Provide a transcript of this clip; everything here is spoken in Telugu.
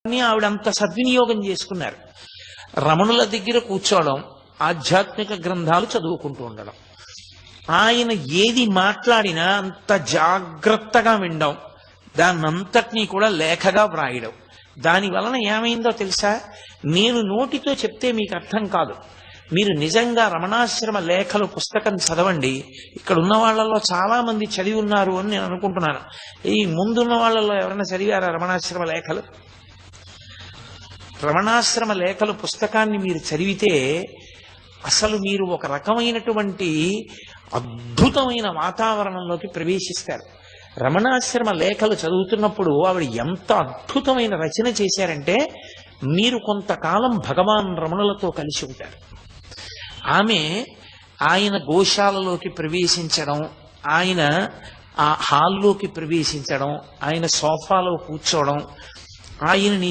ఆవిడ అంత సద్వినియోగం చేసుకున్నారు. రమణుల దగ్గర కూర్చోవడం, ఆధ్యాత్మిక గ్రంథాలు చదువుకుంటూ ఉండడం, ఆయన ఏది మాట్లాడినా అంత జాగ్రత్తగా వినడం, దాన్నంతటినీ కూడా లేఖగా వ్రాయడం. దాని వలన ఏమైందో తెలుసా? నేను నోటితో చెప్తే మీకు అర్థం కాదు. మీరు నిజంగా రమణాశ్రమ లేఖలు పుస్తకం చదవండి. ఇక్కడ ఉన్న వాళ్ళలో చాలా మంది చదివి ఉన్నారు అని నేను అనుకుంటున్నాను. ఈ ముందున్న వాళ్ళలో ఎవరైనా చదివారా రమణాశ్రమ లేఖలు? రమణాశ్రమ లేఖలు పుస్తకాన్ని మీరు చదివితే అసలు మీరు ఒక రకమైనటువంటి అద్భుతమైన వాతావరణంలోకి ప్రవేశిస్తారు. రమణాశ్రమ లేఖలు చదువుతున్నప్పుడు ఆవిడ ఎంత అద్భుతమైన రచన చేశారంటే, మీరు కొంతకాలం భగవాన్ రమణులతో కలిసి ఉంటారు. ఆయన గోశాలలోకి ప్రవేశించడం, ఆయన ఆ హాల్లోకి ప్రవేశించడం, ఆయన సోఫాలో కూర్చోవడం, ఆయనని